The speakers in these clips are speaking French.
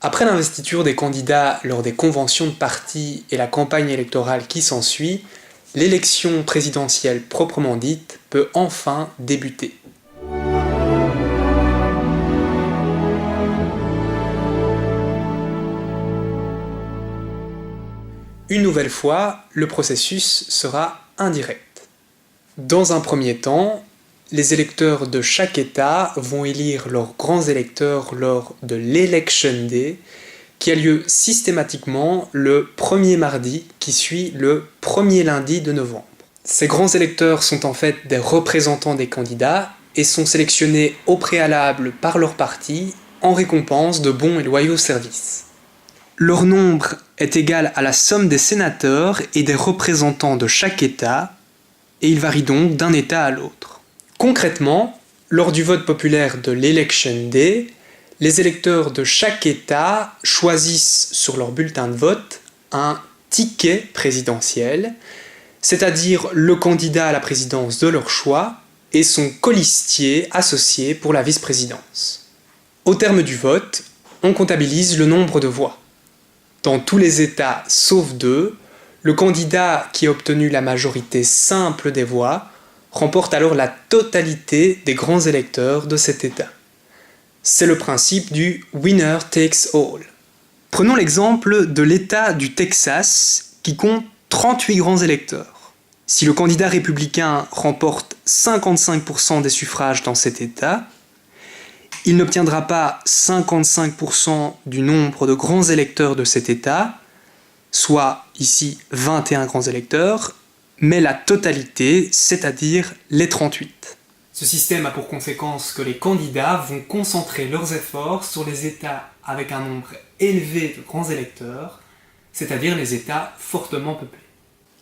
Après l'investiture des candidats lors des conventions de parti et la campagne électorale qui s'ensuit, l'élection présidentielle proprement dite peut enfin débuter. Une nouvelle fois, le processus sera indirect. Dans un premier temps, les électeurs de chaque État vont élire leurs grands électeurs lors de l'Election Day, qui a lieu systématiquement le premier mardi qui suit le premier lundi de novembre. Ces grands électeurs sont en fait des représentants des candidats et sont sélectionnés au préalable par leur parti en récompense de bons et loyaux services. Leur nombre est égal à la somme des sénateurs et des représentants de chaque État, et il varie donc d'un État à l'autre. Concrètement, lors du vote populaire de l'Election Day, les électeurs de chaque État choisissent sur leur bulletin de vote un ticket présidentiel, c'est-à-dire le candidat à la présidence de leur choix et son colistier associé pour la vice-présidence. Au terme du vote, on comptabilise le nombre de voix. Dans tous les États sauf deux, le candidat qui a obtenu la majorité simple des voix remporte alors la totalité des grands électeurs de cet État. C'est le principe du « winner takes all ». Prenons l'exemple de l'État du Texas qui compte 38 grands électeurs. Si le candidat républicain remporte 55% des suffrages dans cet État, il n'obtiendra pas 55% du nombre de grands électeurs de cet État, soit ici 21 grands électeurs, mais la totalité, c'est-à-dire les 38. Ce système a pour conséquence que les candidats vont concentrer leurs efforts sur les États avec un nombre élevé de grands électeurs, c'est-à-dire les États fortement peuplés.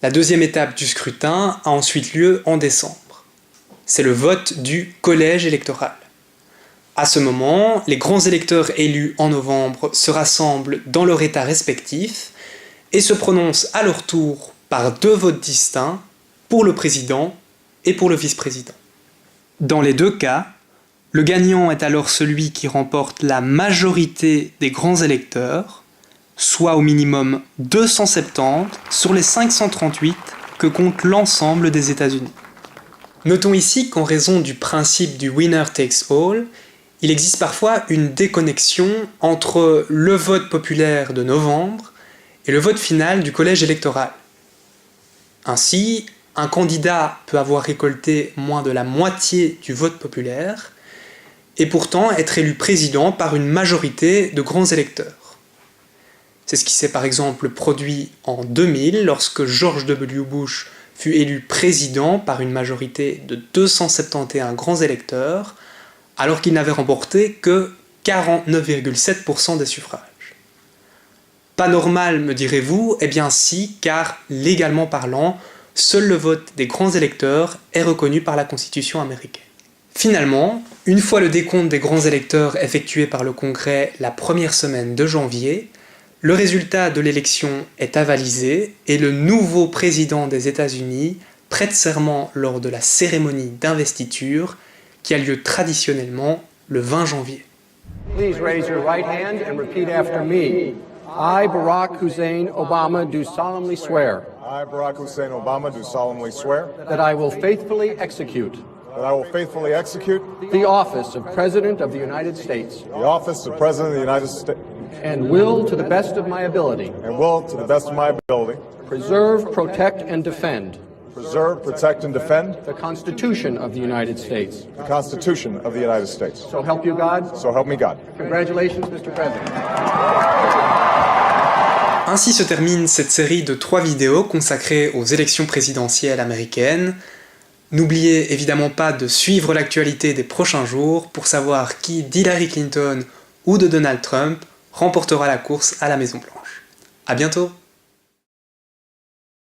La deuxième étape du scrutin a ensuite lieu en décembre. C'est le vote du collège électoral. À ce moment, les grands électeurs élus en novembre se rassemblent dans leur État respectif et se prononcent à leur tour par deux votes distincts pour le président et pour le vice-président. Dans les deux cas, le gagnant est alors celui qui remporte la majorité des grands électeurs, soit au minimum 270 sur les 538 que compte l'ensemble des États-Unis. Notons ici qu'en raison du principe du winner takes all, il existe parfois une déconnexion entre le vote populaire de novembre et le vote final du collège électoral. Ainsi, un candidat peut avoir récolté moins de la moitié du vote populaire et pourtant être élu président par une majorité de grands électeurs. C'est ce qui s'est par exemple produit en 2000 lorsque George W. Bush fut élu président par une majorité de 271 grands électeurs alors qu'il n'avait remporté que 49,7% des suffrages. Pas normal, me direz-vous? Eh bien si, car légalement parlant, seul le vote des grands électeurs est reconnu par la Constitution américaine. Finalement, une fois le décompte des grands électeurs effectué par le Congrès la première semaine de janvier, le résultat de l'élection est avalisé et le nouveau président des États-Unis prête serment lors de la cérémonie d'investiture qui a lieu traditionnellement le 20 janvier. Please raise your right hand and repeat after me. I, Barack Hussein Obama, do solemnly swear I, Barack Hussein Obama, do solemnly swear that I will faithfully execute that I will faithfully execute the office of President of the United States the office of President of the United States and will, to the best of my ability, and will, to the best of my ability, preserve, protect, and defend preserve, protect, and defend the Constitution of the United States. the Constitution of the United States. So help you God. So help me God. Congratulations, Mr. President. Ainsi se termine cette série de 3 vidéos consacrées aux élections présidentielles américaines. N'oubliez évidemment pas de suivre l'actualité des prochains jours pour savoir qui d'Hillary Clinton ou de Donald Trump remportera la course à la Maison Blanche. À bientôt!